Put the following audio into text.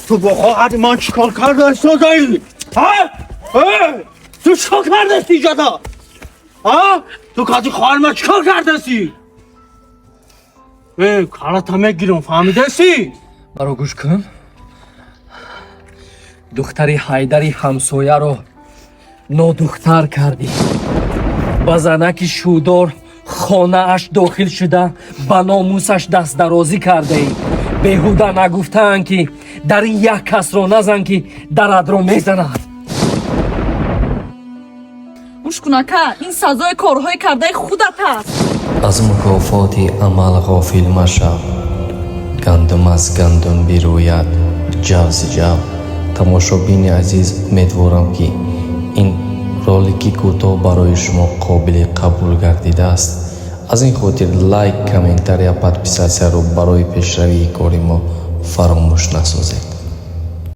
تو با خواهر من چیکار کرده سازایی؟ تو چیکار کرده سی جدا؟ تو کاتی خواهر من چیکار کرده سی؟ کارت همه گیرم فهمیده سی؟ برو گوش کن. دختری حیدری همسایه رو نادختر کردی. با زنک شودار خانه اش داخل شده با ناموسش دست درازی کرده ای. بهوده نگفتن که در این یک کس رو نزن که درد رو میزند. مشکنکه این سزای کارهای کرده خودت است. از مکافات عمل غافل مشو. گندم از گندم بیروید جوز جو. تماشابین عزیز امیدوارم که این رولکی کوتاه برای شما قابل قبول گردیده است. از این خاطر لایک، کامنتار یا پادپیساسیا رو برای پیشروی کاری ما فراموش نسازید.